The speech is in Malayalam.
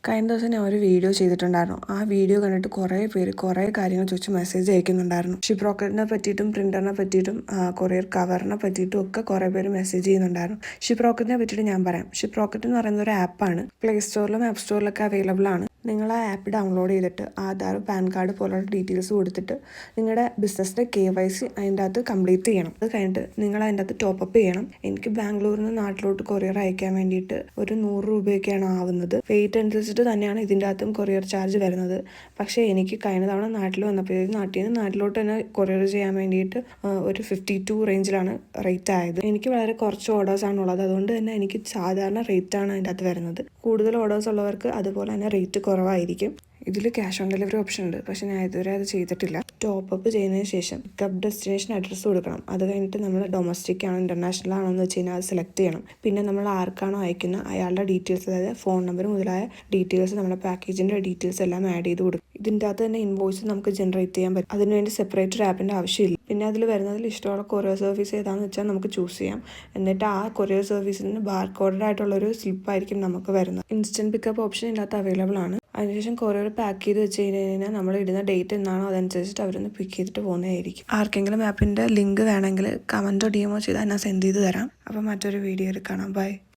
കഴിഞ്ഞ ദിവസം ഞാൻ ഒരു വീഡിയോ ചെയ്തിട്ടുണ്ടായിരുന്നു. ആ വീഡിയോ കണ്ടിട്ട് കുറേ പേര് കുറേ കാര്യങ്ങൾ ചോദിച്ച് മെസ്സേജ് അയക്കുന്നുണ്ടായിരുന്നു. ഷിപ്പ് റോക്കറ്റിനെ പറ്റിയിട്ടും പ്രിന്ററിനെ പറ്റിയിട്ടും കൊറിയർ കവറിനെ പറ്റിയിട്ടും ഒക്കെ കുറേ പേര് മെസ്സേജ് ചെയ്യുന്നുണ്ടായിരുന്നു. ഷിപ്പ് റോക്കറ്റിനെ പറ്റിയിട്ട് ഞാൻ പറയാം. ഷിപ്പ് റോക്കറ്റ് എന്ന് പറയുന്ന ഒരു ആപ്പാണ്. പ്ലേ സ്റ്റോറിലും ആപ്പ് സ്റ്റോറിലൊക്കെ അവൈലബിൾ ആണ്. നിങ്ങൾ ആ ആപ്പ് ഡൗൺലോഡ് ചെയ്തിട്ട് ആധാർ, പാൻ കാർഡ് പോലുള്ള ഡീറ്റെയിൽസ് കൊടുത്തിട്ട് നിങ്ങളുടെ ബിസിനസ്സിൻ്റെ KYC അതിൻ്റെ അകത്ത് കംപ്ലീറ്റ് ചെയ്യണം. അത് കഴിഞ്ഞിട്ട് നിങ്ങൾ അതിൻ്റെ അകത്ത് ടോപ്പപ്പ് ചെയ്യണം. എനിക്ക് ബാംഗ്ലൂരിൽ നിന്ന് നാട്ടിലോട്ട് കൊറിയർ അയക്കാൻ വേണ്ടിയിട്ട് ഒരു 100 രൂപയൊക്കെയാണ് ആവുന്നത്. വെയിറ്റ് അനുസരിച്ചിട്ട് തന്നെയാണ് ഇതിൻ്റെ അകത്തും കൊറിയർ ചാർജ് വരുന്നത്. പക്ഷേ എനിക്ക് കഴിഞ്ഞ തവണ നാട്ടിൽ വന്നപ്പോൾ നാട്ടിൽ നിന്ന് നാട്ടിലോട്ട് തന്നെ കൊറിയർ ചെയ്യാൻ വേണ്ടിയിട്ട് ഒരു 52 റേഞ്ചിലാണ് റേറ്റ് ആയത്. എനിക്ക് വളരെ കുറച്ച് ഓർഡേഴ്സാണ് ഉള്ളത്. അതുകൊണ്ട് തന്നെ എനിക്ക് സാധാരണ റേറ്റാണ് അതിൻ്റെ അകത്ത് വരുന്നത്. കൂടുതൽ ഓർഡേഴ്സ് ഉള്ളവർക്ക് അതുപോലെ തന്നെ റേറ്റ് കുറവായിരിക്കും. ഇതിൽ ക്യാഷ് ഓൺ ഡെലിവറി ഓപ്ഷൻ ഉണ്ട്, പക്ഷേ ഞാൻ ഇതുവരെ അത് ചെയ്തിട്ടില്ല. ടോപ്പപ്പ് ചെയ്യുന്നതിന് ശേഷം പിക്കപ്പ് ഡെസ്റ്റിനേഷൻ അഡ്രസ്സ് കൊടുക്കണം. അത് കഴിഞ്ഞിട്ട് നമ്മൾ ഡൊമസ്റ്റിക് ആണോ ഇൻ്റർനാഷണൽ ആണോ എന്ന് വെച്ച് കഴിഞ്ഞാൽ അത് സെലക്ട് ചെയ്യണം. പിന്നെ നമ്മൾ ആർക്കാണോ അയക്കുന്ന അയാളുടെ ഡീറ്റെയിൽസ്, അതായത് ഫോൺ നമ്പർ മുതലായ ഡീറ്റെയിൽസ്, നമ്മുടെ പാക്കേജിൻ്റെ ഡീറ്റെയിൽസ് എല്ലാം ആഡ് ചെയ്ത് കൊടുക്കും. ഇതിൻ്റെ അകത്ത് തന്നെ ഇൻവോയ്സ് നമുക്ക് ജനറേറ്റ് ചെയ്യാൻ പറ്റും. അതിനുവേണ്ടി സെപ്പറേറ്റ് ഒരു ആപ്പിൻ്റെ ആവശ്യമില്ല. പിന്നെ അതിൽ വരുന്നതിൽ ഇഷ്ടമുള്ള കൊറിയർ സർവീസ് ഏതാണെന്ന് വെച്ചാൽ നമുക്ക് ചൂസ് ചെയ്യാം. എന്നിട്ട് ആ കൊറിയർ സർവീസിന് ബാർകോഡഡ് ആയിട്ടുള്ളൊരു സ്ലിപ്പായിരിക്കും നമുക്ക് വരുന്നത്. ഇൻസ്റ്റൻറ്റ് പിക്കപ്പ് ഓപ്ഷൻ ഇതിനകത്ത് അവൈലബിൾ ആണ്. അതിനുശേഷം കൊറിയർ പാക്ക് ചെയ്ത് വെച്ച് കഴിഞ്ഞാൽ നമ്മൾ ഇടുന്ന ഡേറ്റ് എന്നാണോ അതനുസരിച്ചിട്ട് അവരൊന്ന് പിക്ക് ചെയ്തിട്ട് പോകുന്നതായിരിക്കും. ആർക്കെങ്കിലും ആപ്പിൻ്റെ ലിങ്ക് വേണമെങ്കിൽ കമൻറ്റോ DMോ ചെയ്താൽ ഞാൻ സെൻഡ് ചെയ്ത് തരാം. അപ്പോൾ മറ്റൊരു വീഡിയോയിൽ കാണാം. ബൈ.